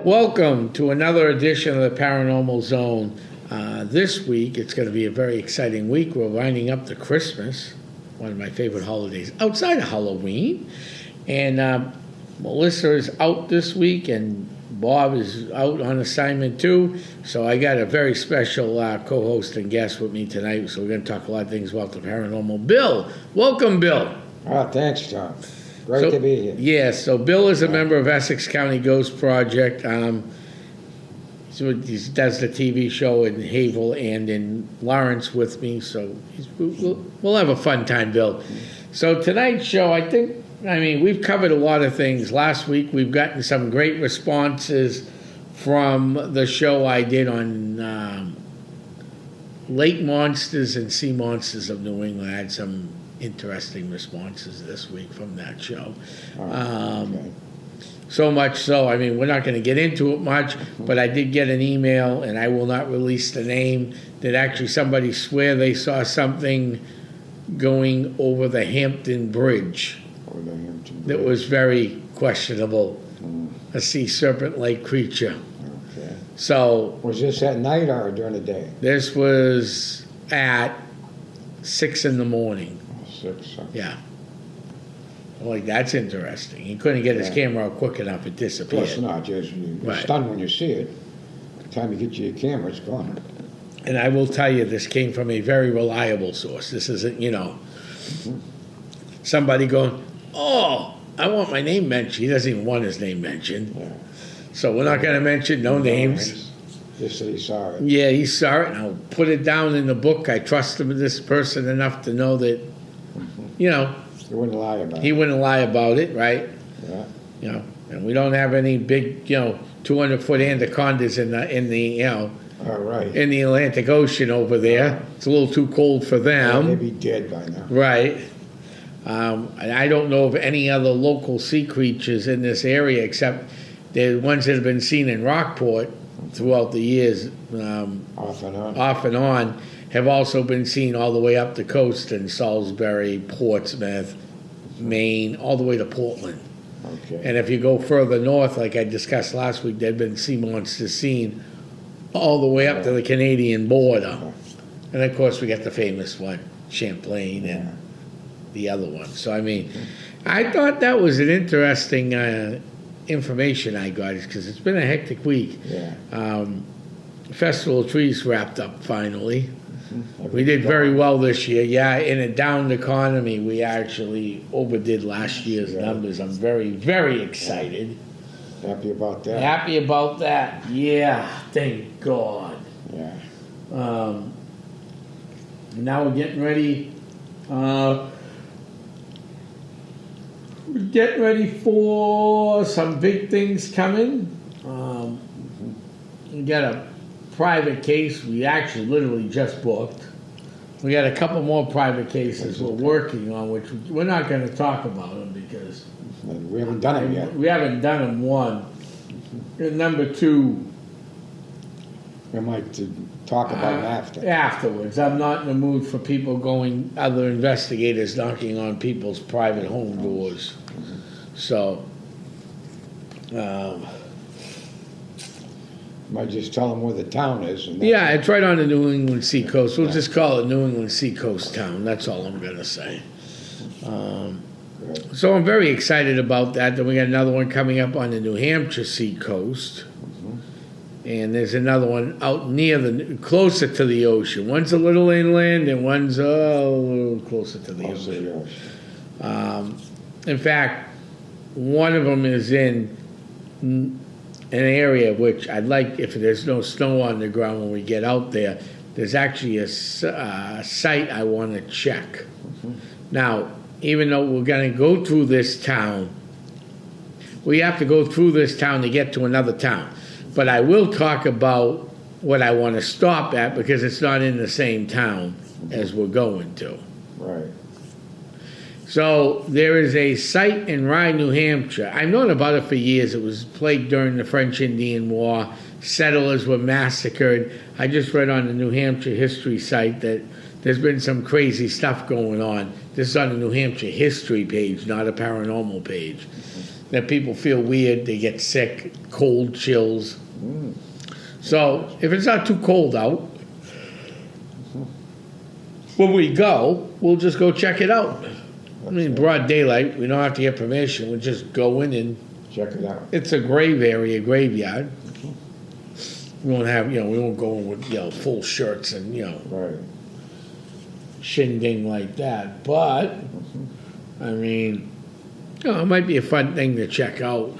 Welcome to another edition of the Paranormal Zone. This week, it's going to be a very exciting week. We're winding up to Christmas, one of my favorite holidays outside of Halloween. And Melissa is out this week, and Bob is out on assignment too. So I got a very special co-host and guest with me tonight. So we're going to talk a lot of things about the paranormal. Bill, welcome, Bill. Oh, thanks, Tom. Great to be here. Yeah, so Bill is a member of Essex County Ghost Project. So he does the TV show in Havel and in Lawrence with me. So we'll have a fun time, Bill. So tonight's show, we've covered a lot of things. Last week, we've gotten some great responses from the show I did on lake monsters and sea monsters of New England. I had some interesting responses this week from that show. Okay. So much so, we're not going to get into it much, but I did get an email, and I will not release the name, that actually somebody swear they saw something going over the Hampton Bridge. That was very questionable. A sea serpent-like creature. Okay. So was this at night or during the day? This was at 6 in the morning. 6. Yeah. Like, that's interesting. He couldn't get his camera out quick enough; it disappeared. Of course not. You're stunned when you see it. By the time you get to your camera, it's gone. And I will tell you, this came from a very reliable source. This isn't, somebody going, "Oh, I want my name mentioned." He doesn't even want his name mentioned. Yeah. So we're not going to mention no names. Just that he saw it. Yeah, he saw it, and I'll put it down in the book. I trust this person enough to know that, He wouldn't lie about it. He wouldn't lie about it, right? Yeah. And we don't have any big, 200-foot anacondas in the right. in the Atlantic Ocean over there. It's a little too cold for them. They'd be dead by now. Right. And I don't know of any other local sea creatures in this area except the ones that have been seen in Rockport throughout the years. Off and on. Have also been seen all the way up the coast in Salisbury, Portsmouth, Maine, all the way to Portland. Okay. And if you go further north, like I discussed last week, there had been sea monsters seen all the way up to the Canadian border. And of course, we got the famous one, Champlain, and the other one. So, I thought that was an interesting information I got, because it's been a hectic week. Yeah. Festival of Trees wrapped up finally. We did very well this year. Yeah, in a downed economy, we actually overdid last year's numbers. I'm very, very excited. Happy about that? Happy about that. Yeah, thank God. Yeah. Now we're getting ready. We're getting ready for some big things coming. We got a private case we actually literally just booked. We got a couple more private cases we're working on, which we're not going to talk about them because we haven't done them yet. We haven't done them, one. And number two, we might talk about them afterwards. I'm not in the mood for people other investigators knocking on people's private home doors. So might just tell them where the town is. Yeah, it's right on the New England Seacoast. We'll just call it New England Seacoast Town. That's all I'm going to say. So I'm very excited about that. Then we got another one coming up on the New Hampshire Seacoast. And there's another one out closer to the ocean. One's a little inland and one's a little closer to the ocean. In fact, one of them is in an area which I'd like, if there's no snow on the ground when we get out there, there's actually a site I want to check. Now, even though we're going to go through this town, we have to go through this town to get to another town. But I will talk about what I want to stop at because it's not in the same town as we're going to. Right. So there is a site in Rye, New Hampshire. I've known about it for years. It was plagued during the French-Indian War. Settlers were massacred. I just read on the New Hampshire history site that there's been some crazy stuff going on. This is on the New Hampshire history page, not a paranormal page. That people feel weird, they get sick, cold chills. So if it's not too cold out, when we go, we'll just go check it out. I mean, broad daylight, we don't have to get permission, we'll just go in and Check it out. it's a grave area, graveyard. We won't have, we won't go in with, full shirts and, Right. shindig like that. But, I mean, it might be a fun thing to check out.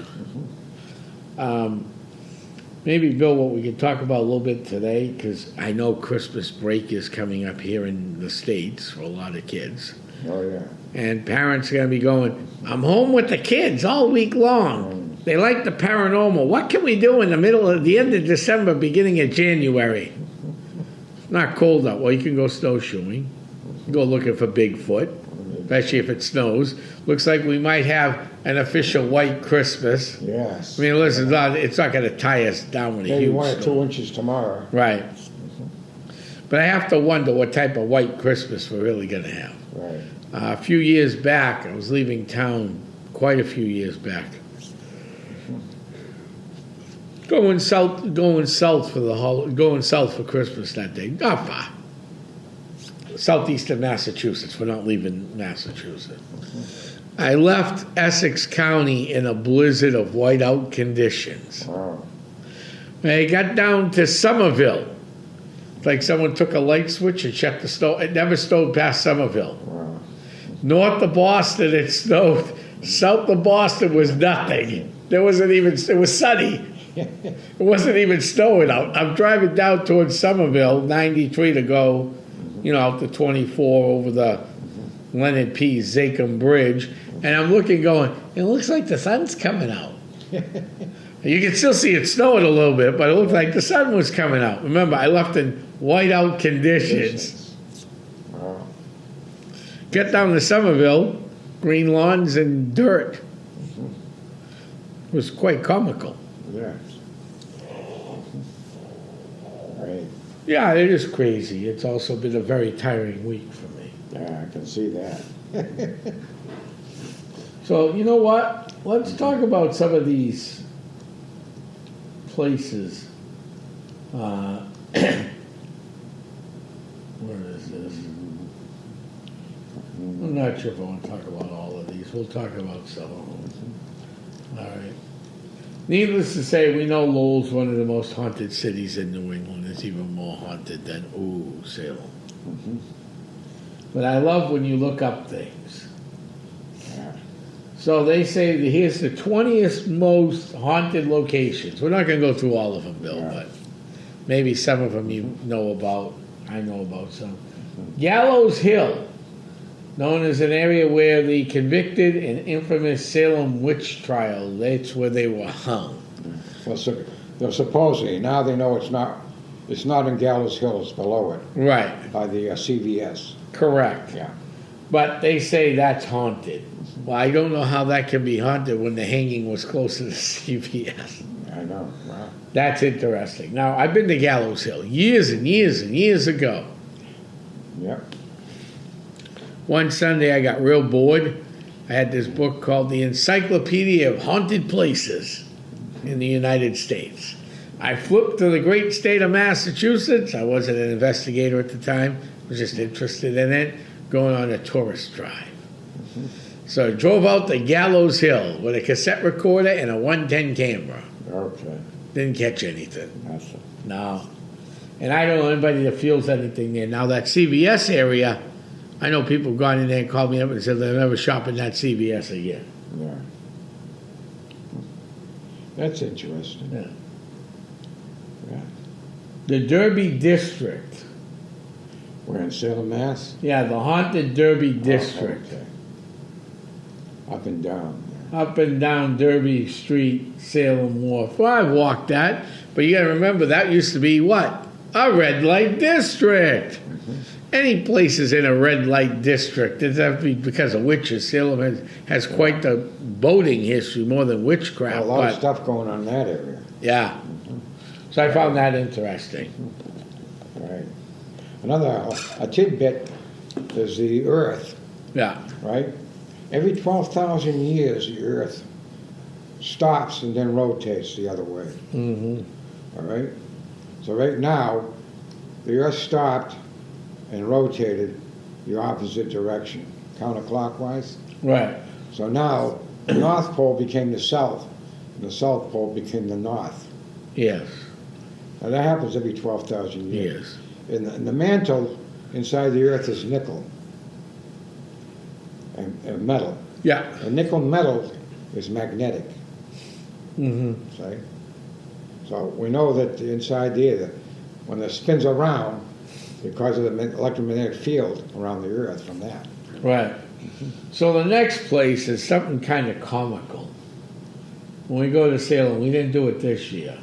Maybe, Bill, what we could talk about a little bit today, because I know Christmas break is coming up here in the States for a lot of kids. Oh, yeah. And parents are going to be going, I'm home with the kids all week long. They like the paranormal. What can we do in the end of December, beginning of January? Not cold out. Well, you can go snowshoeing. Go looking for Bigfoot, especially if it snows. Looks like we might have an official white Christmas. Yes. I mean, listen, it's not going to tie us down with a Maybe huge 1 or 2 snow. inches tomorrow. Right. But I have to wonder what type of white Christmas we're really going to have. Right. A few years back, I was leaving town quite a few years back. Going south for Christmas that day. Not far. Southeastern Massachusetts. We're not leaving Massachusetts. I left Essex County in a blizzard of whiteout conditions. Wow. I got down to Somerville. It's like someone took a light switch and shut the snow. It never snowed past Somerville. Wow. North of Boston, it snowed. South of Boston was nothing. It was sunny. It wasn't even snowing out. I'm driving down towards Somerville, 93 to go, out to 24 over the Leonard P. Zachem Bridge. And I'm looking going, it looks like the sun's coming out. You can still see it snowing a little bit, but it looked like the sun was coming out. Remember, I left in whiteout conditions. Wow. Get down to Somerville, green lawns and dirt. It was quite comical. Yes. Right. Yeah, it is crazy. It's also been a very tiring week for me. Yeah, I can see that. So, you know what? Let's talk about some of these places. Where is this? I'm not sure if I want to talk about all of these. We'll talk about some of them. All right. Needless to say, we know Lowell's one of the most haunted cities in New England. It's even more haunted than, Salem. But I love when you look up things. Yeah. So they say that here's the 20th most haunted locations. We're not going to go through all of them, Bill, Yeah. but maybe some of them you know about. I know about some. Gallows Hill, known as an area where the convicted and infamous Salem witch trial, that's where they were hung. Well, supposedly, now they know it's not in Gallows Hill, it's below it, Right, by the CVS. correct. Yeah. But they say that's haunted. Well, I don't know how that can be haunted when the hanging was close to the CVS. I know. Wow. That's interesting. Now, I've been to Gallows Hill years and years and years ago. Yep. One Sunday, I got real bored. I had this book called The Encyclopedia of Haunted Places in the United States. I flipped to the great state of Massachusetts. I wasn't an investigator at the time. I was just interested in it, going on a tourist drive. So I drove out to Gallows Hill with a cassette recorder and a 110 camera. Okay. Didn't catch anything. That's it. No. And I don't know anybody that feels anything there. Now, that CVS area, I know people have gone in there and called me up and said they'll never shop in that CVS again. Yeah. That's interesting. Yeah. Yeah. The Derby District. We're in Salem, Mass. Yeah, the Haunted Derby District. Okay. Up and down. Up and down Derby Street, Salem Wharf. Well, I've walked that, but you got to remember that used to be what? A red light district. Any place is in a red light district. It's have to be because of witches. Salem has quite the boating history, more than witchcraft. A lot of stuff going on in that area. Yeah. So I found that interesting. Right. a tidbit is the Earth, Yeah, right? Every 12,000 years, the Earth stops and then rotates the other way. All right? So right now, the Earth stopped and rotated the opposite direction, counterclockwise. right, So now, the North Pole became the South, and the South Pole became the North. yes, Now that happens every 12,000 years. yes, And the mantle inside the Earth is nickel and metal. yeah, And nickel metal is magnetic. mm-hmm, See? So we know that inside there, when it spins around, it causes an electromagnetic field around the Earth from that. right. So the next place is something kind of comical. When we go to Salem, we didn't do it this year,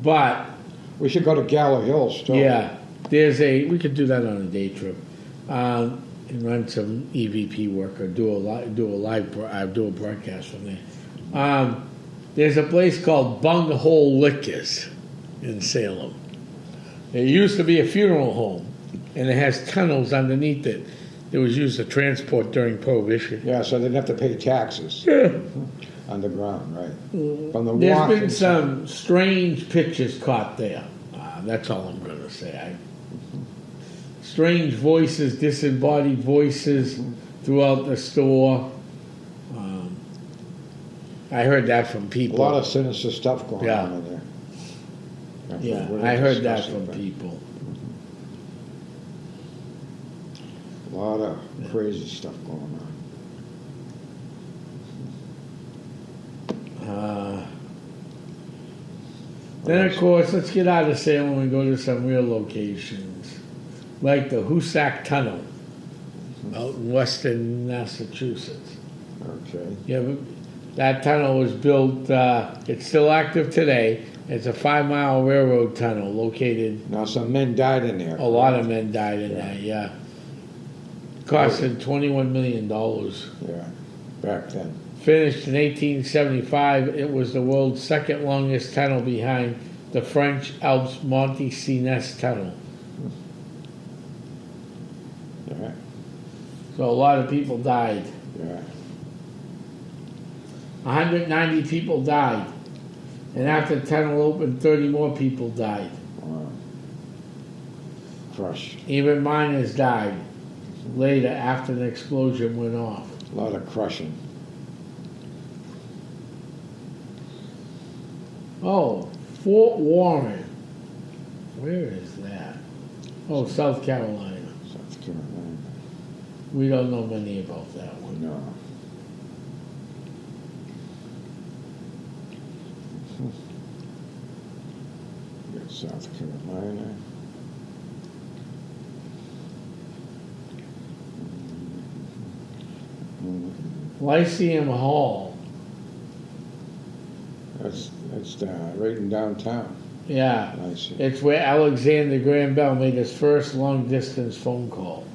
but We should go to Gallo Hills too. yeah, we could do that on a day trip, and run some EVP work or do a broadcast from there. There's a place called Bunghole Liquors in Salem. It used to be a funeral home, and it has tunnels underneath it. It was used to transport during Prohibition. Yeah, so they didn't have to pay taxes Yeah. underground, right? From the There's walk been inside. some strange pictures caught there. That's all I'm going to say. Strange voices, disembodied voices throughout the store. I heard that from A people. lot of sinister stuff going Yeah. on in there. Yeah, Really I heard that disgusting, from but people. A lot of crazy stuff going on. Then, of course, let's get out of Salem and go to some real locations, like the Hoosac Tunnel out in western Massachusetts. Okay. Yeah, that tunnel was built, it's still active today. It's a 5-mile railroad tunnel located, Now some men died in there. a lot of men died in there, yeah. Costed $21 million. Yeah, back then. Finished in 1875, it was the world's second longest tunnel behind the French Alps Monte Cenis Tunnel. Yeah, So a lot of people died. yeah. 190 people died. And after the tunnel opened, 30 more people died. Wow. Crushed. Even miners died later after the explosion went off. A lot of crushing. Oh, Fort Warren. Where is that? Oh, South Carolina. South Carolina. We don't know many about that one. No. Got South Carolina. Lyceum Hall. That's right in downtown. Yeah. I see. It's where Alexander Graham Bell made his first long distance phone call.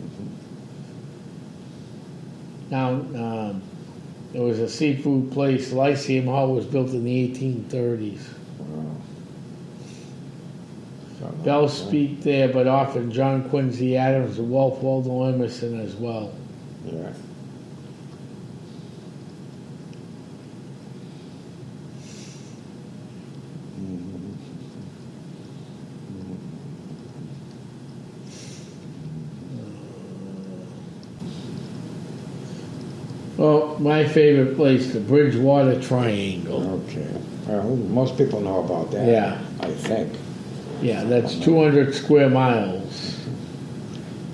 Now, it was a seafood place. Lyceum Hall was built in the 1830s. Wow. Something Bell like that. speak there, but often John Quincy Adams and Ralph Waldo Emerson as well. Yeah. Well, my favorite place, the Bridgewater Triangle. Okay. Well, most people know about that. Yeah. I think. Yeah, that's 200 square miles.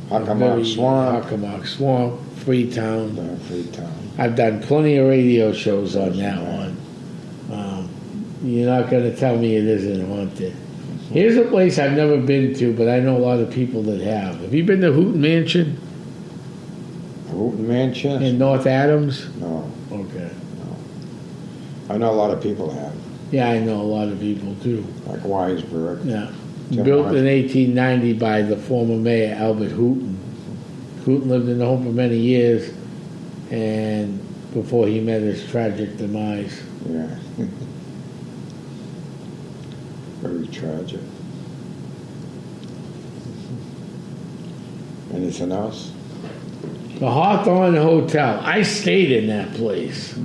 Hockomock Swamp. Hockomock Swamp, Freetown. Freetown. I've done plenty of radio shows on that one. You're not going to tell me it isn't haunted. Here's a place I've never been to, but I know a lot of people that have. Have you been to Houghton Mansion Houghton Mansion? in North Adams? No. Okay. I know a lot of people have. Yeah, I know a lot of people too. Like Weisberg. Yeah. Tim Built Martin. in 1890 by the former mayor, Albert Houghton. Houghton lived in the home for many years, and before he met his tragic demise. Yeah. Very tragic. Anything else? The Hawthorne Hotel. I stayed in that place.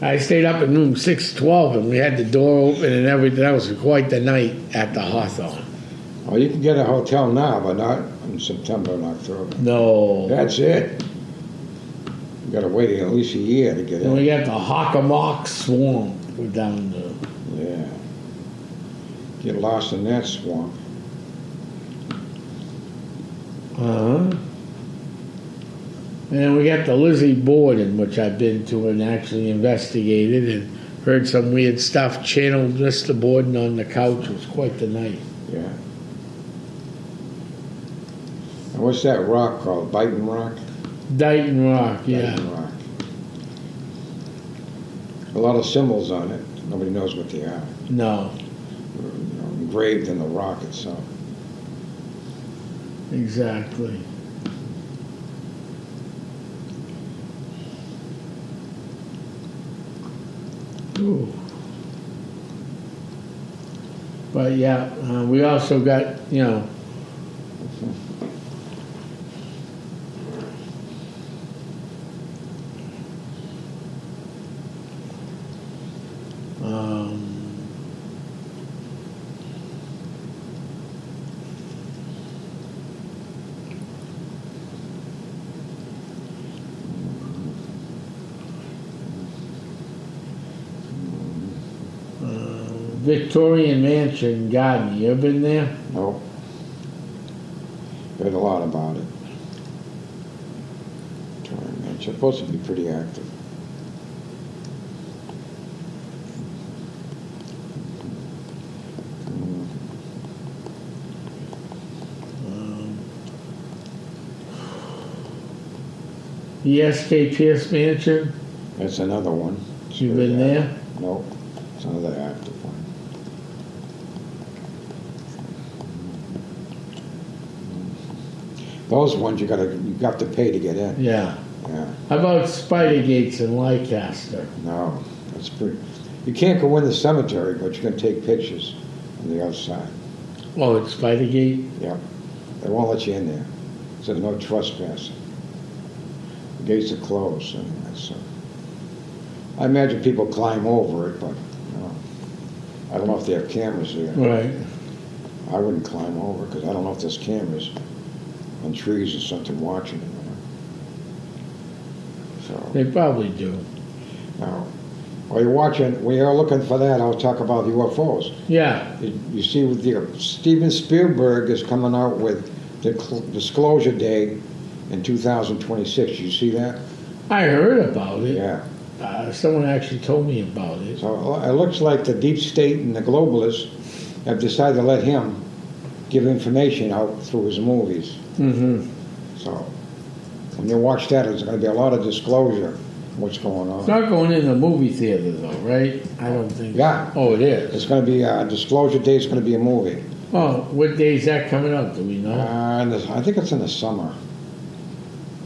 I stayed up in room 612 and we had the door open and everything. That was quite the night at the Hawthorne. Oh, you can get a hotel now, but not in September and October. No. That's it. You gotta wait at least a year to get And we in. got the Hockomock Swamp. We're down there. Yeah. Get lost in that swamp. Uh-huh. And then we got the Lizzie Borden, which I've been to and actually investigated and heard some weird stuff. Channeled Mr. Borden on the couch. It was quite the night. Yeah. And what's that rock called? Biting Rock? Dighton Rock, yeah. Biting Rock. A lot of symbols on it. Nobody knows what they are. No, Engraved in the rock itself. exactly. Ooh. But yeah, we also got, um, Victorian Mansion Garden. You ever been there? Nope. Read a lot about it. It's supposed to be pretty active. The S.K. Pierce Mansion. That's another one. It's You pretty been there? active. Nope. It's another active one. Those ones you got to pay to get in. Yeah. Yeah. How about Spider Gates in Leicester? No, that's pretty. You can't go in the cemetery, but you can take pictures on the outside. Oh, it's Spider Gate? Yep. They won't let you in there. It says no trespassing. The gates are closed anyway, so. I imagine people climb over it, but I don't know if they have cameras there. Right. I wouldn't climb over because I don't know if there's cameras on trees or something watching it. So They probably do. now, while you're looking for that, I'll talk about UFOs. Yeah. You see, with Steven Spielberg is coming out with the Disclosure Day in 2026. Did you see that? I heard about it. Yeah. Someone actually told me about it. So it looks like the deep state and the globalists have decided to let him give information out through his movies. Mm-hmm. So when you watch that, there's going to be a lot of disclosure of what's going It's on. not going in the movie theater though, right? I don't think. Yeah. Oh, it is. It's going to be Disclosure Day. Is going to be a movie. Oh, what day is that coming up? Do we know? I think it's in the summer,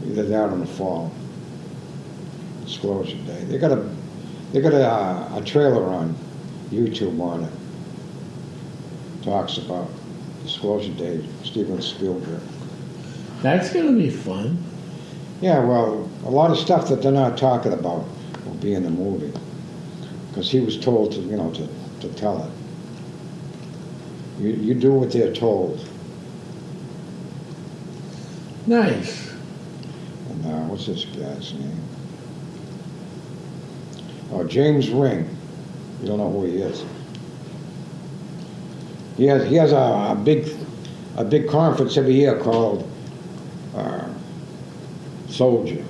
either that or in the fall. Disclosure Day. They got a trailer on YouTube on it. Talks about Disclosure Day. Steven Spielberg. That's gonna be fun. Yeah, well, a lot of stuff that they're not talking about will be in the movie because he was told to tell it. You do what they're told. Nice. And what's this guy's name? Oh, James Ring. You don't know who he is. He has a big conference every year called Soldier.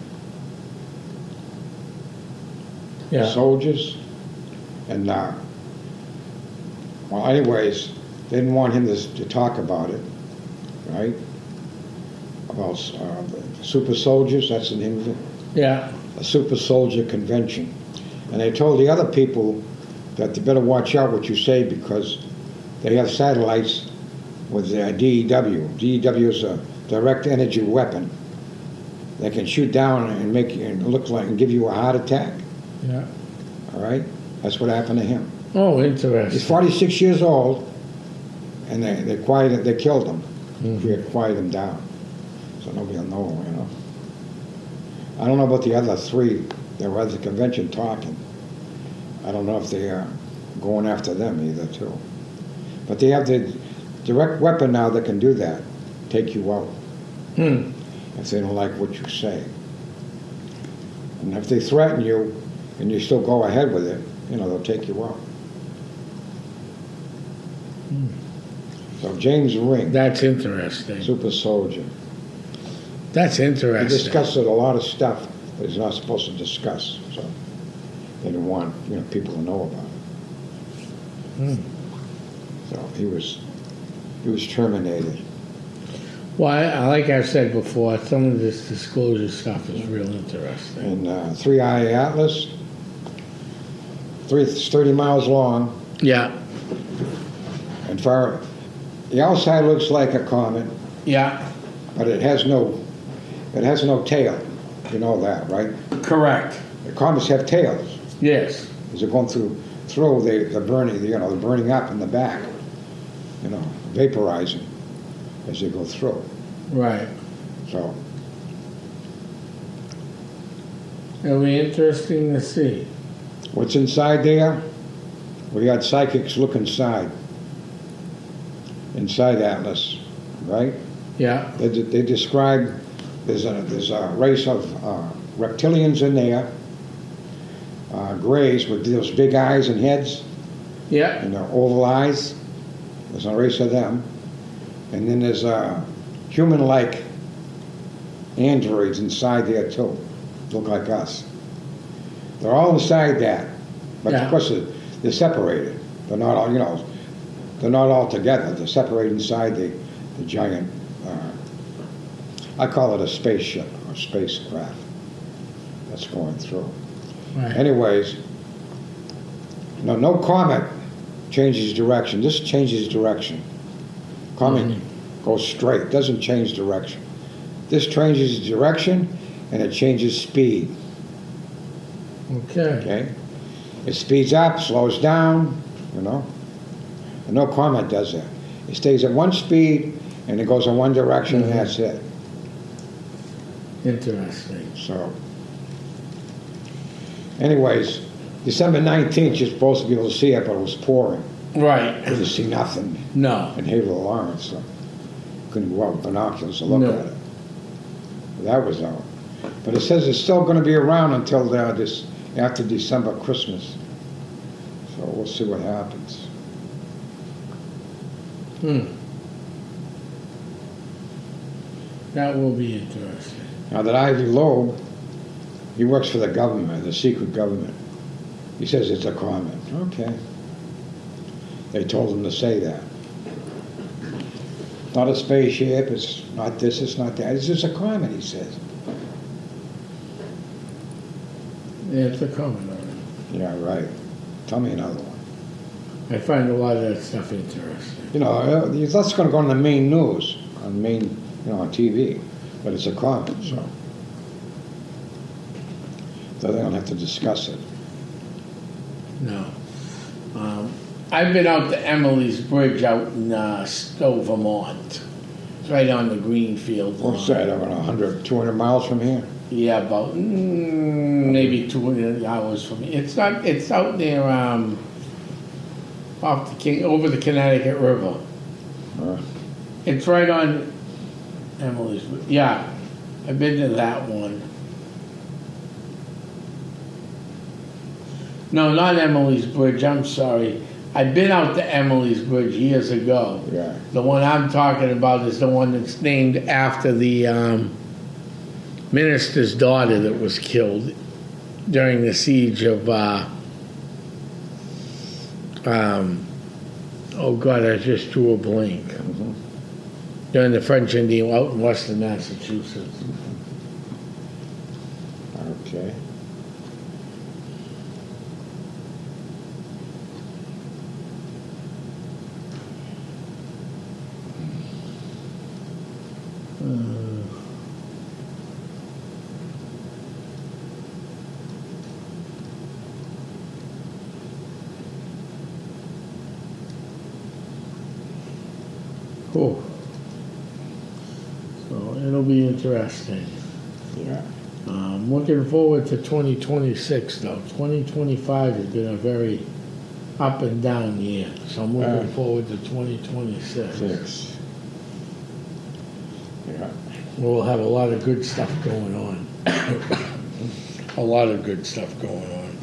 Yeah. Soldiers. And well, anyways, they didn't want him to talk about it, right? About the super soldiers. That's the name of it. Yeah. A super soldier convention. And they told the other people that they better watch out what you say because they have satellites with their DEW. DEW is a direct energy weapon. They can shoot down and make you look like and give you a heart attack. Yeah. All right? That's what happened to him. Oh, He's interesting. 46 years old, and they killed him. We had quiet them down, so nobody will know, you know. I don't know about the other three that were at the convention talking. I don't know if they are going after them either, too. But they have the direct weapon now that can do that, take you out, if they don't like what you say. And if they threaten you and you still go ahead with it, you know, they'll take you out. So James Ring, That's interesting. super soldier. That's He interesting. discussed a lot of stuff that he's not supposed to discuss, so they didn't want, you know, people to know about it. So he was terminated. Well, like I've said before, some of this disclosure stuff is real interesting. And 3-Eye Atlas, it's 30 miles long, Yeah, and the outside looks like a comet, yeah, but it has no tail. You know that, right? correct. The comets have tails. Yes. As they're going through the burning, you know, the burning up in the back, you know, vaporizing as they go through. Right. So It'll be interesting to see. what's inside there? We had psychics look inside Atlas, right? Yeah. They describe there's a race of reptilians in there, grays with those big eyes and heads Yeah. and their oval eyes. There's a race of them, and then there's human-like androids inside there too, look like us. They're all inside that, but Yeah. of course they're separated. They're not all, you know, they're not all together. They're separated inside the giant. I call it a spaceship or spacecraft that's going through. Right. Anyways, no comet changes direction. This changes direction. Comet goes straight, doesn't change direction. This changes direction and it changes speed. Okay. Okay? It speeds up, slows down, you know. And no comet does that. It stays at one speed and it goes in one direction and that's it. Interesting. So, anyways, December 19th, you're supposed to be able to see it, but it was pouring. Right. Couldn't see nothing No. in Haverhill, Lawrence, so couldn't go out with binoculars to look No. at it. That was out. But it says it's still going to be around until after December, Christmas. So we'll see what happens. That will be interesting. Now that Ivy Loeb, he works for the government, the secret government. He says it's a comet. Okay. They told him to say that. Not a spaceship, it's not this, it's not that. It's just a comet, he says. Yeah, it's a comment on it. Yeah, right. Tell me another one. I find a lot of that stuff interesting. You know, that's going to go on the main news, on on TV, but it's a comet, so they don't have to discuss it. No. I've been out to Emily's Bridge out in Stowe, Vermont. It's right on the Greenfield line. What's that, about 100, 200 miles from here? Yeah, about maybe 200 hours from here. It's not. It's out there over the Connecticut River. It's right on Emily's. Yeah, I've been to that one. No, not Emily's Bridge. I'm sorry. I've been out to Emily's Bridge years ago. Yeah. The one I'm talking about is the one that's named after the minister's daughter that was killed during the siege of. Oh God, I just drew a blank. During the French Indian out in Western Massachusetts. Okay. Oh, it'll be interesting. Yeah. Looking forward to 2026 though. 2025 has been a very up and down year, so I'm looking forward to 2026. 6. Yeah. We'll have a lot of good stuff going on. A lot of good stuff going on.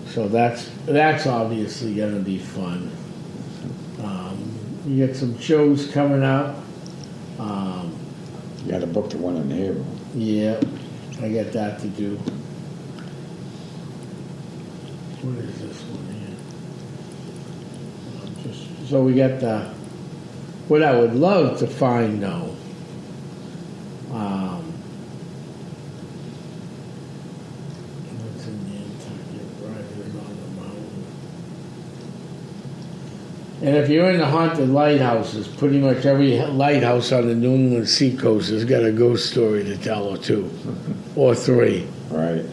So that's obviously going to be fun. We get some shows coming up. You got to book the one in Haverhill. Yeah, I got that to do. What is this one here? So we got the. What I would love to find though. What's in Nantucket, Riders on the Mountain. And if you're in the haunted lighthouses, pretty much every lighthouse on the New England seacoast has got a ghost story to tell or two, or 3. Right.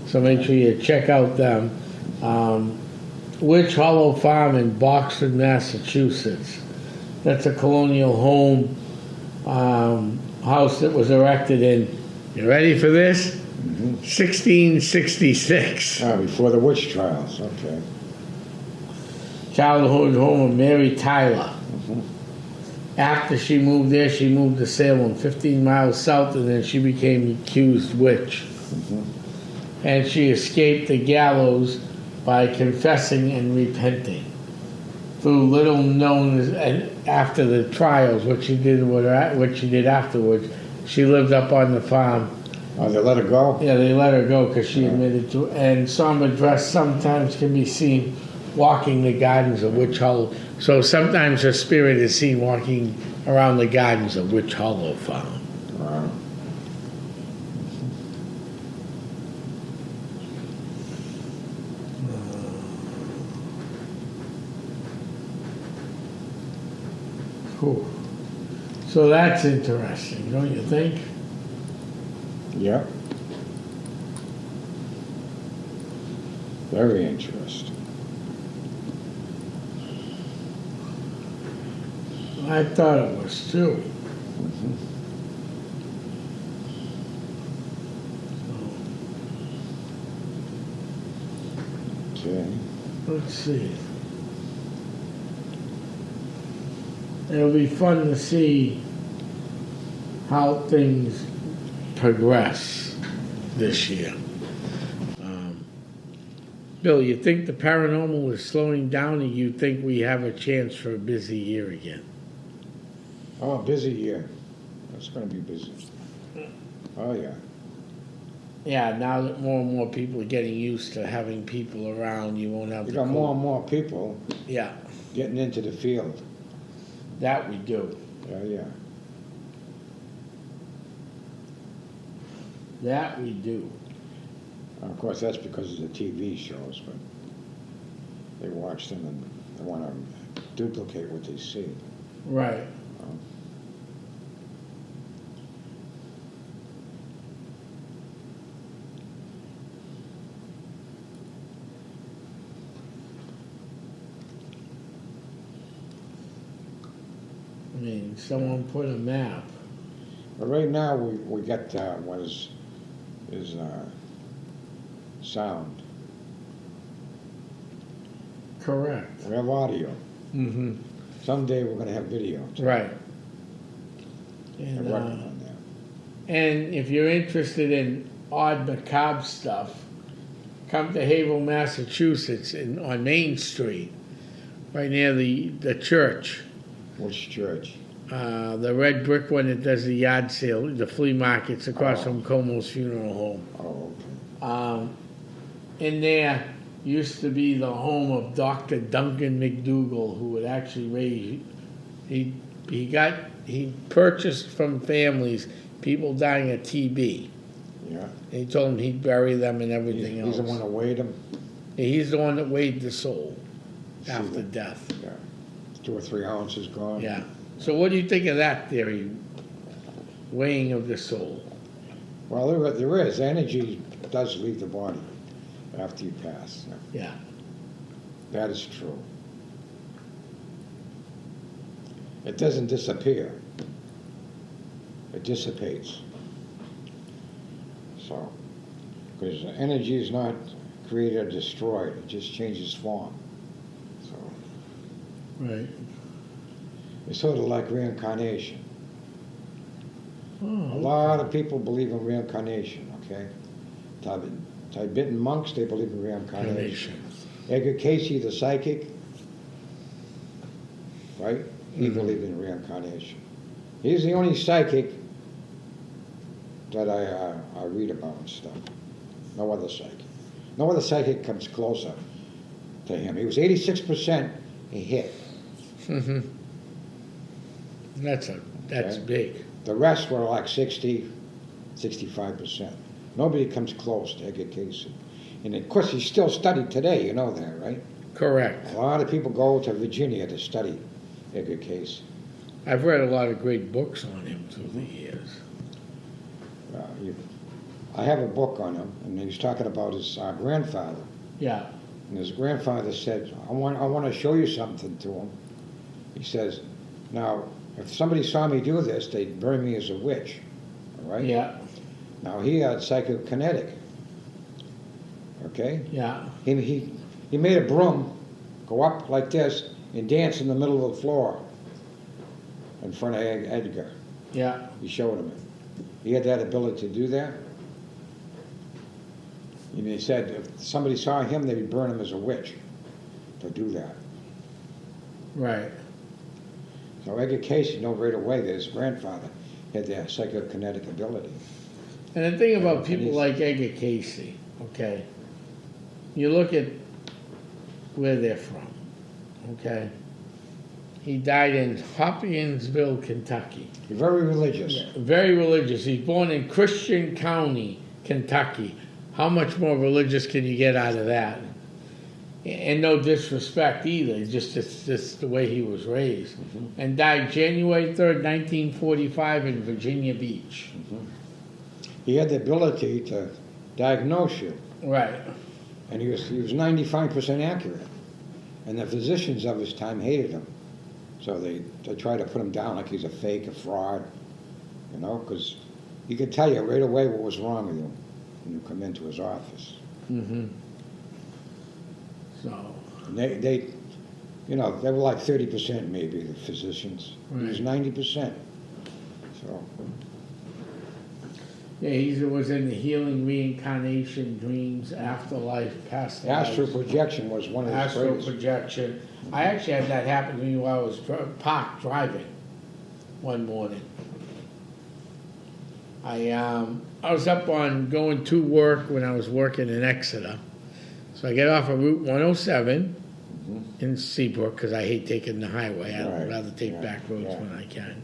So make sure you check out them. Witch Hollow Farm in Boxford, Massachusetts. That's a colonial home house that was erected in, you ready for this? 1666. Before the witch trials. Okay. Childhood home of Mary Tyler. After she moved there, she moved to Salem, 15 miles south, and then she became the accused witch. And she escaped the gallows by confessing and repenting. Through little known and after the trials, what she did afterwards, she lived up on the farm. Oh, they let her go? Yeah, they let her go because she admitted to it. And somber dress sometimes can be seen walking the gardens of Witch Hollow. So sometimes her spirit is seen walking around the gardens of Witch Hollow Farm. Wow. Cool. So that's interesting, don't you think? Yep. Very interesting. I thought it was too. Okay. Let's see. It'll be fun to see how things progress this year. Bill, you think the paranormal is slowing down, or you think we have a chance for a busy year again? Oh, busy year. It's going to be busy. Oh, yeah. Yeah, now that more and more people are getting used to having people around, you won't have You to got call. more and more people Yeah, getting into the field. that we do. Yeah, yeah. That we do. Of course, that's because of the TV shows, but they watch them and they want to duplicate what they see. Right. I mean, someone put a map. But right now, we got what is sound. Correct. We have audio. Mm-hmm. Someday we're going to have video. Right. They're And, working on that. and if you're interested in odd macabre stuff, come to Haverhill, Massachusetts, on Main Street, right near the church. Which church? The red brick one that does the yard sale, the flea markets across from Como's Funeral Home. Oh, okay. In there used to be the home of Dr. Duncan McDougall, who would actually raise. He purchased from families people dying of TB. Yeah. And he told them he'd bury them and everything else. He's the one that weighed them? He's the one that weighed the soul after that? death. Yeah. 2 or 3 ounces gone? Yeah. So what do you think of that theory? Weighing of the soul. Well, there is. Energy does leave the body after you pass. Yeah. That is true. it doesn't disappear. It dissipates. So, because energy is not created or destroyed, it just changes form. So, Right. it's sort of like reincarnation. A Oh, lot of people believe in reincarnation, okay? Tibetan monks, they believe in reincarnation. Edgar Casey, the psychic, right? He believed in reincarnation. He's the only psychic that I read about and stuff. No other psychic. No other psychic comes closer to him. He was 86% he hit. Mm-hmm. That's Okay. big. The rest were like 60, 65%. Nobody comes close to Edgar Casey. And of course, he's still studied today, you know that, right? Correct. A lot of people go to Virginia to study Edgar Casey. I've read a lot of great books on him through the years. I have a book on him, and he was talking about his grandfather. Yeah. And his grandfather said, I want to show you something to him. He says, now, if somebody saw me do this, they'd burn me as a witch, all right? Yeah. Now, he had psychokinetic, okay? Yeah. He made a broom go up like this and dance in the middle of the floor in front of Edgar. Yeah. He showed him it. He had that ability to do that. And he said if somebody saw him, they would burn him as a witch to do that. Right. So Edgar Casey knew right away that his grandfather had that psychokinetic ability. And the thing about people like Edgar Casey, okay, you look at where they're from, okay? He died in Hopkinsville, Kentucky. Very religious. Very religious. He's born in Christian County, Kentucky. How much more religious can you get out of that? And no disrespect either, it's just the way he was raised. Mm-hmm. And died January 3rd, 1945 in Virginia Beach. Mm-hmm. He had the ability to diagnose you, Right. and he was 95% accurate. And the physicians of his time hated him. So they tried to put him down like he's a fake, a fraud, you know, because he could tell you right away what was wrong with you when you come into his office. Mm-hmm. So. And they you know, they were like 30% maybe, the physicians. He was 90%. So. Yeah, he was in the healing, reincarnation, dreams, afterlife, past lives. Astral projection was one of his Astral greatest. projection. I actually had that happen to me while I was parked driving one morning. I was up on going to work when I was working in Exeter. So I get off of Route 107 in Seabrook because I hate taking the highway. I'd rather take back roads when I can.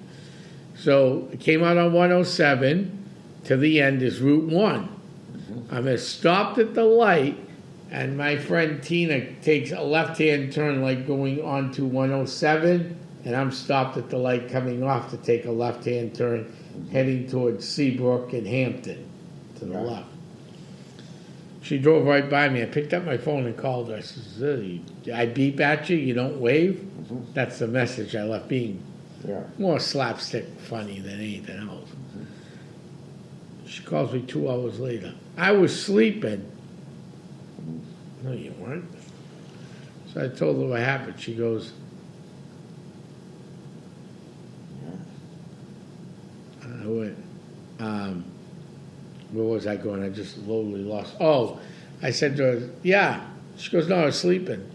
So I came out on 107. To the end is Route 1. I'm stopped at the light, and my friend Tina takes a left-hand turn like going onto 107, and I'm stopped at the light coming off to take a left-hand turn heading towards Seabrook and Hampton to the left. She drove right by me. I picked up my phone and called her. I said, I beep at you, you don't wave? That's the message I left, being more slapstick funny than anything else. She calls me 2 hours later. I was sleeping. No, you weren't. So I told her what happened. She goes, I went, where was I going? I just lowly lost. Oh, I said to her, yeah. She goes, no, I was sleeping.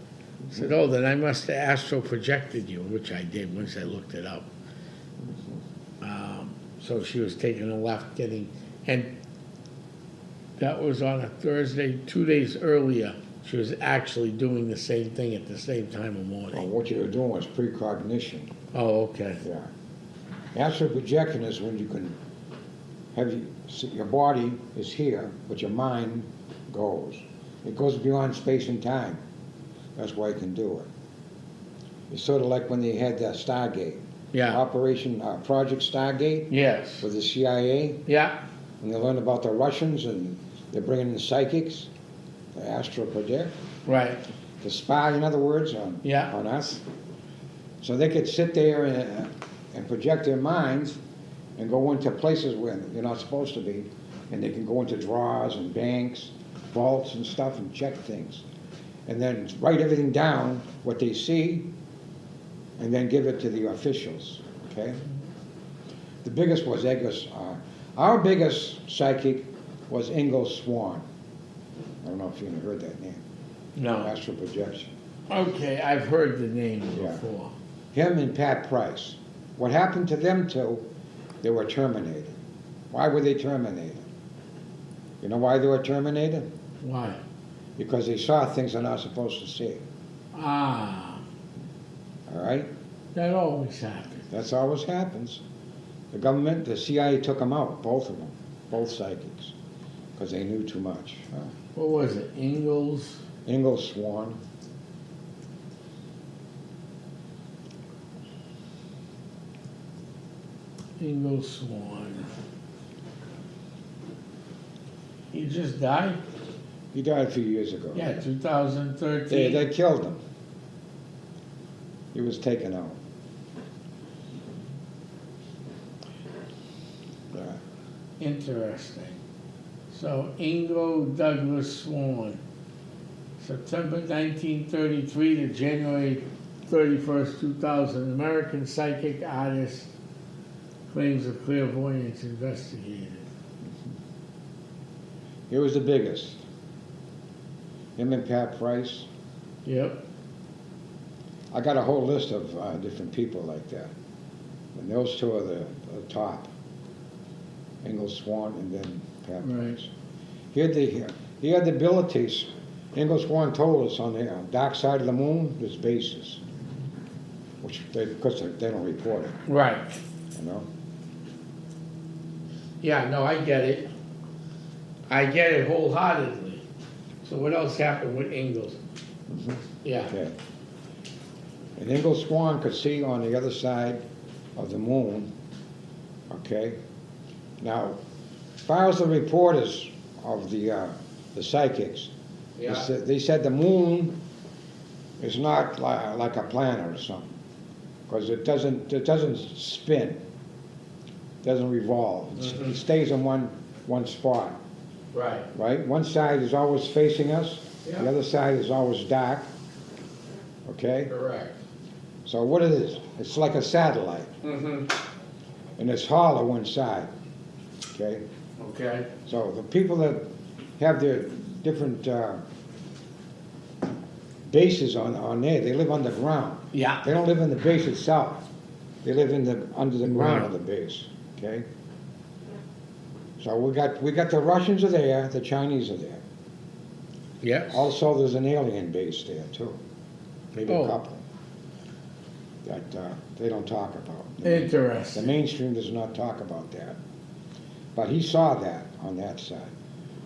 I said, oh, then I must have astral projected you, which I did once I looked it up. So she was taking a left, and that was on a Thursday. 2 days earlier, she was actually doing the same thing at the same time of morning. Well, what you were doing was precognition. Oh, okay. Yeah. Astral projection is when you can have your body is here, but your mind goes. It goes beyond space and time. That's why you can do it. It's sort of like when they had that Stargate. Yeah. Operation Project Stargate. Yes. With the CIA. Yeah. And they learned about the Russians and they're bringing in psychics, the astral project. Right. To spy, in other words, on us. So they could sit there and project their minds and go into places where they're not supposed to be. And they can go into drawers and banks, vaults and stuff and check things. And then write everything down, what they see, and then give it to the officials, okay? The biggest was our biggest psychic was Ingo Swan. I don't know if you ever heard that name. No. Astral projection. Okay, I've heard the name Yeah. before. Him and Pat Price. What happened to them two? They were terminated. Why were they terminated? You know why they were terminated? Why? Because they saw things they're not supposed to see. Ah, All right? that always happens. That's always happens. The government, the CIA took them out, both of them, both psychics, because they knew too much. What was it, Ingalls? Ingo Swan. Ingalls Swan. He just died? He died a few years ago. Yeah, 2013. They killed him. He was taken out. Yeah. Interesting. So Ingo Douglas Swan, September 1933 to January 31st, 2000, American psychic artist, claims of clairvoyance investigated. He was the biggest. Him and Pat Price. Yep. I got a whole list of different people like that. And those two are the top. Ingo Swan and then Pat Right. Price. He had the abilities. Ingo Swan told us on the dark side of the moon, there's bases. Because they don't report it, Right. you know? Yeah, no, I get it. I get it wholeheartedly. So what else happened with Ingalls? Yeah. Okay. And Ingo Swan could see on the other side of the moon, okay? Now, as far as the reporters of the psychics, they said the moon is not like a planet or something, because it doesn't spin, doesn't revolve. Mhm. It stays in one spot, Right. right? One side is always facing us, Yeah. the other side is always dark, okay? Correct. So what it is, it's like a satellite, Mm-hmm. and it's hollow inside, okay? Okay. So the people that have their different bases on there, they live underground. Yeah. They don't live in the base itself. They live under the ground of the base, okay? So we got the Russians are there, the Chinese are there. Yes. Also, there's an alien base there too, maybe Oh. a couple that they don't talk about. The Interesting. mainstream does not talk about that. But he saw that on that side.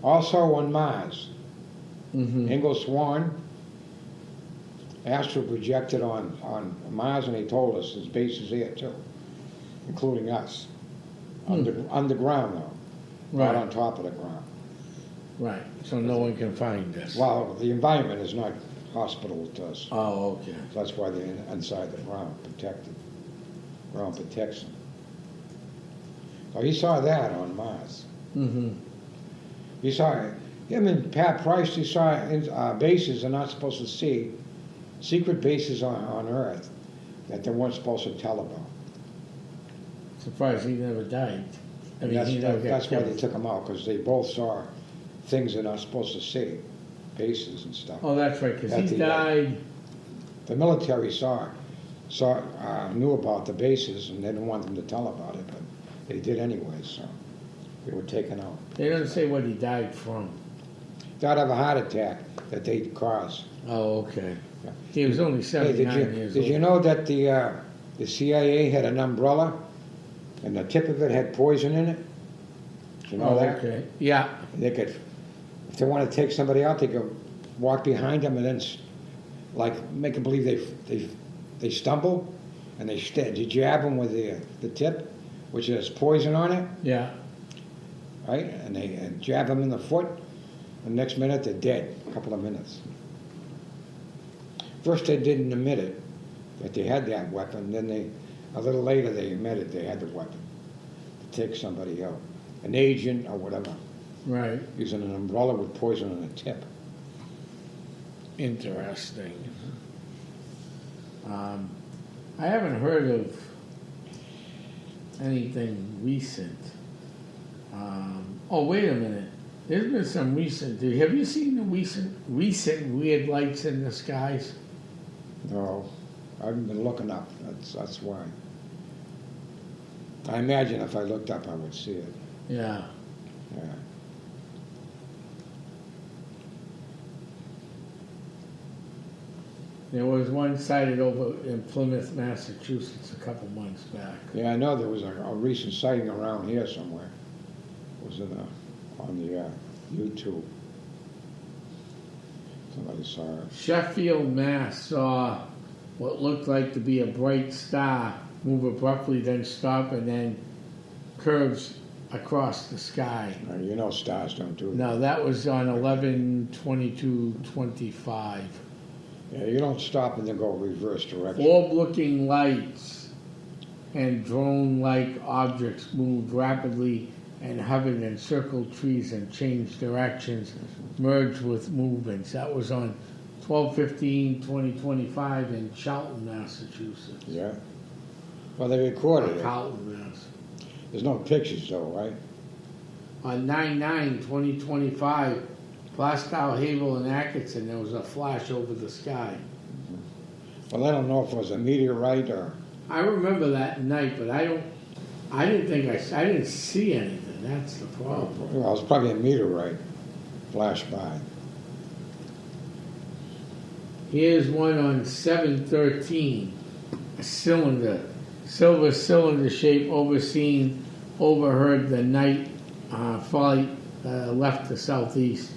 Also on Mars, Mm-hmm. Ingo Swan astral projected on Mars, and he told us his base is there too, including us. Underground though, not on Right. top of the ground. Right. So no one can find us. Well, the environment is not hospitable to us. Oh, okay. So that's why they're inside the ground, protected. Ground protects them. So he saw that on Mars. Mm-hmm. He saw him and Pat Price. He saw bases they're not supposed to see, secret bases on Earth that they weren't supposed to tell about. Surprised he never died. I mean, he never got That's why killed. they took him out, because they both saw things they're not supposed to see, bases and stuff. Oh, that's right, because At he the, died. The military knew about the bases, and they didn't want them to tell about it, but they did anyway. So they were taken out. They don't say what he died from. Died of a heart attack that they caused. Oh, okay. Yeah. He was only Hey, 79 years did old. you know that the CIA had an umbrella, and the tip of it had poison in it? Did you know Oh, that? okay. Yeah. They could, if they want to take somebody out, they could walk behind them and then, make them believe they stumble, and they jab them with the tip, which has poison on it, Yeah. right? And they jab them in the foot, and the next minute they're dead. A couple of minutes. First they didn't admit it. that they had that weapon. Then a little later, they admitted they had the weapon to take somebody out, an agent or whatever, Right. using an umbrella with poison on the tip. Interesting. I haven't heard of anything recent. Oh, wait a minute. There's been some recent. Have you seen the recent weird lights in the skies? No, I haven't been looking up. That's why. I imagine if I looked up, I would see it. Yeah. Yeah. There was one sighted over in Plymouth, Massachusetts, a couple months back. Yeah, I know there was a recent sighting around here somewhere. It was on the YouTube. Somebody saw it. Sheffield, Mass. saw what looked like to be a bright star move abruptly, then stop, and then curves across the sky. You know stars don't do that. No, that was on 11/22/25. Yeah, you don't stop and then go reverse direction. Orb-looking lights and drone-like objects moved rapidly and hovered and circled trees and changed directions, merged with movements. That was on 12/15/2025 in Charlton, Massachusetts. Yeah. Well, they recorded it. Charlton, Mass. There's no pictures though, right? On 9/9/2025, Plastow, Havel, and Atkinson, there was a flash over the sky. Well, I don't know if it was a meteorite or. I remember that night, but I didn't see anything. That's the problem. Well, it was probably a meteorite flashed by. Here's one on 7/13, a cylinder, silver cylinder shape overheard the night flight left the southeast.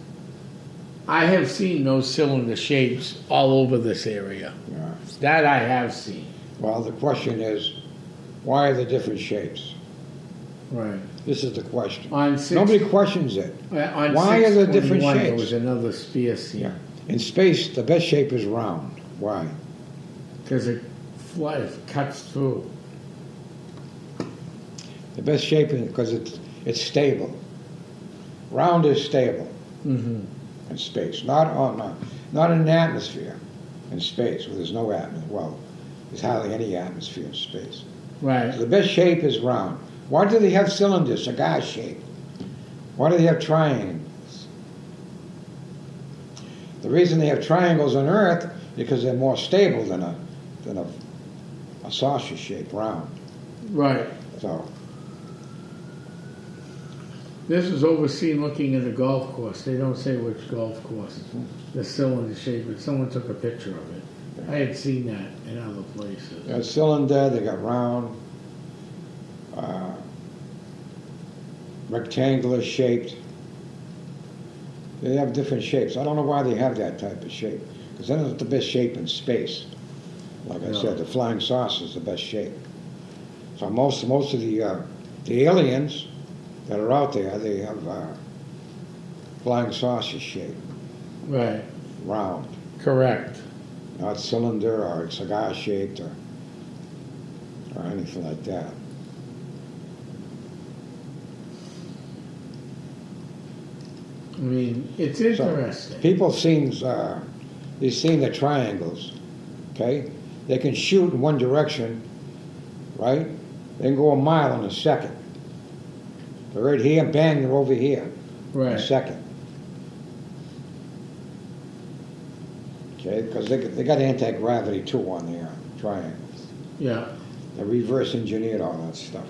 I have seen those cylinder shapes all over this area. Yeah. That I have seen. Well, the question is, why are the different shapes? Right. This is the question. On six, Nobody questions it. on Why are there different 6/21, There shapes? was another spear seen. Yeah. In space, the best shape is round. Why? Because it cuts through. The best shape is because it's stable. Round is stable Mm-hmm. in space, not in an atmosphere. In space, where there's no atmosphere. Well, there's hardly any atmosphere in space. Right. So the best shape is round. Why do they have cylinders, cigar shape? Why do they have triangles? The reason they have triangles on Earth is because they're more stable than a saucer shape, round. Right. So This was overseen looking at a golf course. They don't say which golf course. The cylinder shape, but someone took a picture of it. I had seen that in other places. they got cylinder, they got round, rectangular shaped. They have different shapes. I don't know why they have that type of shape, because that isn't the best shape in space. Like I No. said, the flying saucer is the best shape. So most of the aliens that are out there, they have flying saucer shape, Right. round, Correct. not cylinder or cigar shaped or anything like that. I mean, it's So, interesting. people they've seen the triangles, okay? They can shoot in one direction, right? They can go a mile in a second. They're right here, bang, they're over here in a Right. second. Okay, because they got anti-gravity too on their triangles. Yeah. They reverse engineered all that stuff.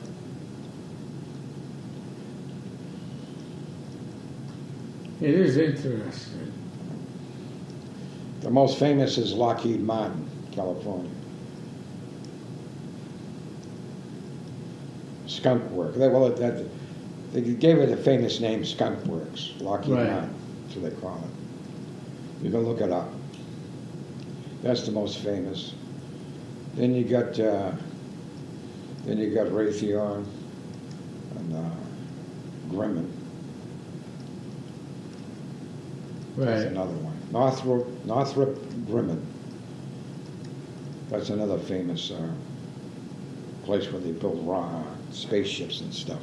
It is interesting. The most famous is Lockheed Martin, California. Skunk Works. They gave it the famous name Skunk Works, Lockheed Right. Martin. That's what they call it. You can look it up. That's the most famous. Then you got Raytheon and Grumman. That's Right. another one. Northrop Grumman. That's another famous place where they build spaceships and stuff.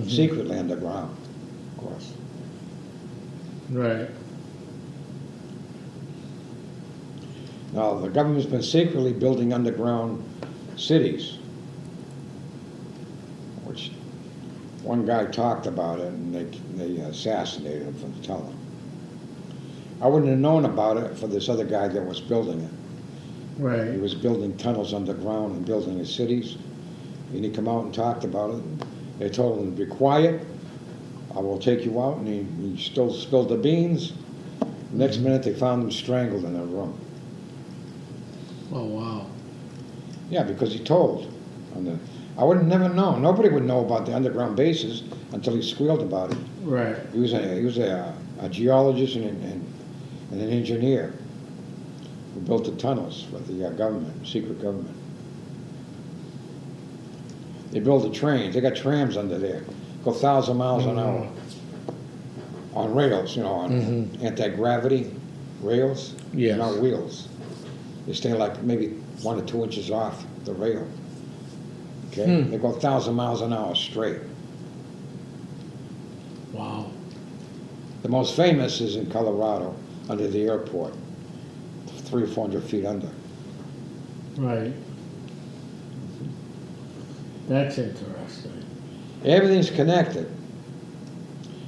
Secretly underground, of course. Right. Now, the government's been secretly building underground cities, which one guy talked about it, and they assassinated him for telling him. I wouldn't have known about it for this other guy that was building it. Right. He was building tunnels underground and building his cities, and he come out and talked about it. They told him to be quiet, I will take you out, and he still spilled the beans. Next minute they found him strangled in a room. Oh, wow. Yeah, because he told. I would have never known. Nobody would know about the underground bases until he squealed about it. Right. He was a geologist and an engineer who built the tunnels for the government, secret government. They build the trains. They got trams under there. Go 1,000 miles an hour on rails, on anti-gravity rails. Yes. Not wheels. They stay like maybe 1 or 2 inches off the rail. Okay? They go 1,000 miles an hour straight. Wow. The most famous is in Colorado, under the airport, 300 or 400 feet under. Right. That's interesting. Everything's connected.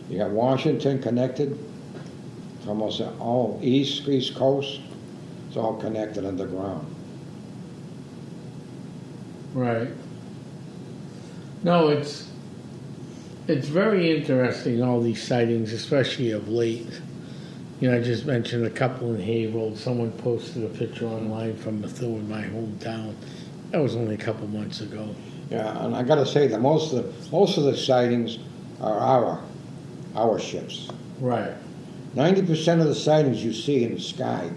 You got Washington connected, almost all east coast. It's all connected underground. Right. No, it's very interesting, all these sightings, especially of late. I just mentioned a couple in Haverhill. Someone posted a picture online from Methuen, my hometown. That was only a couple months ago. Yeah, and I got to say that most of the sightings are our ships. Right. 90% of the sightings you see in the sky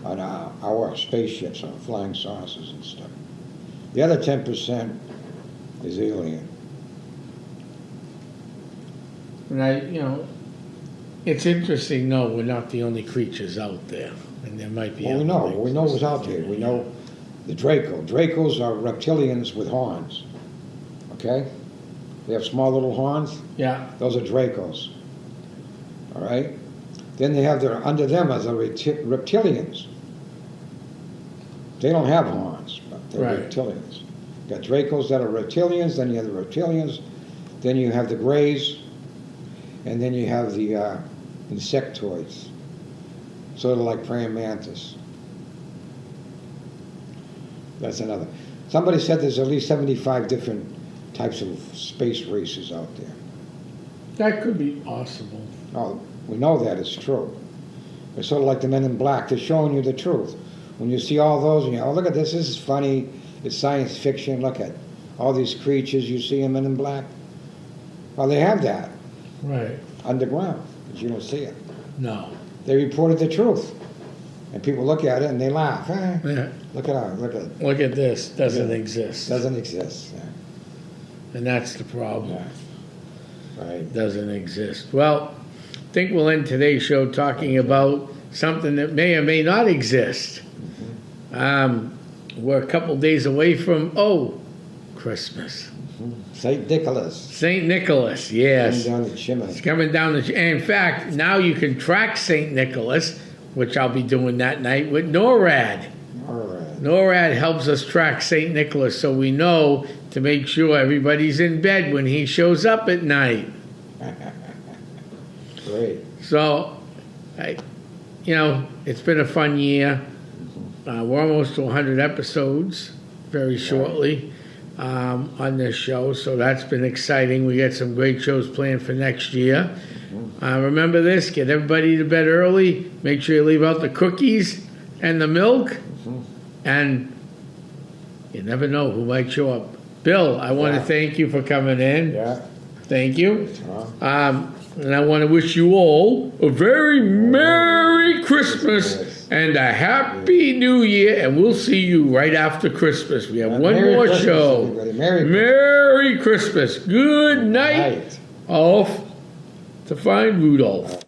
are our spaceships, flying saucers and stuff. The other 10% is alien. And it's interesting. No, we're not the only creatures out there, and there might be. Well, we know what's out there. We know the Draco. Dracos are reptilians with horns. Okay? They have small little horns. Yeah. Those are Dracos. All right? Then they have under them are the reptilians. They don't have horns, but they're Right. reptilians. You got Dracos that are reptilians, then you have the reptilians, then you have the Greys, and then you have the insectoids, sort of like praying mantis. That's another. Somebody said there's at least 75 different types of space races out there. That could be possible. Oh, we know that it's true. It's sort of like the Men in Black. They're showing you the truth. When you see all those, and you go, oh, look at this. This is funny. It's science fiction. Look at all these creatures you see in Men in Black. Well, they have that Right. underground, but you don't see it. No. They reported the truth. And people look at it and they laugh. Eh, Yeah. look at Look at this. Doesn't exist. Doesn't exist. Yeah. And that's the problem. Yeah. Right. Doesn't exist. Well, I think we'll end today's show talking about something that may or may not exist. We're a couple days away from, Christmas. St. Nicholas. St. Nicholas, yes. Coming down the chimney. It's coming down the and in fact, now you can track St. Nicholas, which I'll be doing that night with NORAD. All right. NORAD helps us track St. Nicholas so we know to make sure everybody's in bed when he shows up at night. Great. So, it's been a fun year. We're almost to 100 episodes very shortly on this show, so that's been exciting. We got some great shows planned for next year. Remember this, get everybody to bed early. Make sure you leave out the cookies and the milk. And you never know who might show up. Bill, I want to thank you for coming in. Yeah. Thank you. And I want to wish you all a very Merry Christmas and a Happy New Year. And we'll see you right after Christmas. We have one Merry more Christmas, show. everybody. Merry Merry Christmas. Good night. night. Off to find Rudolph.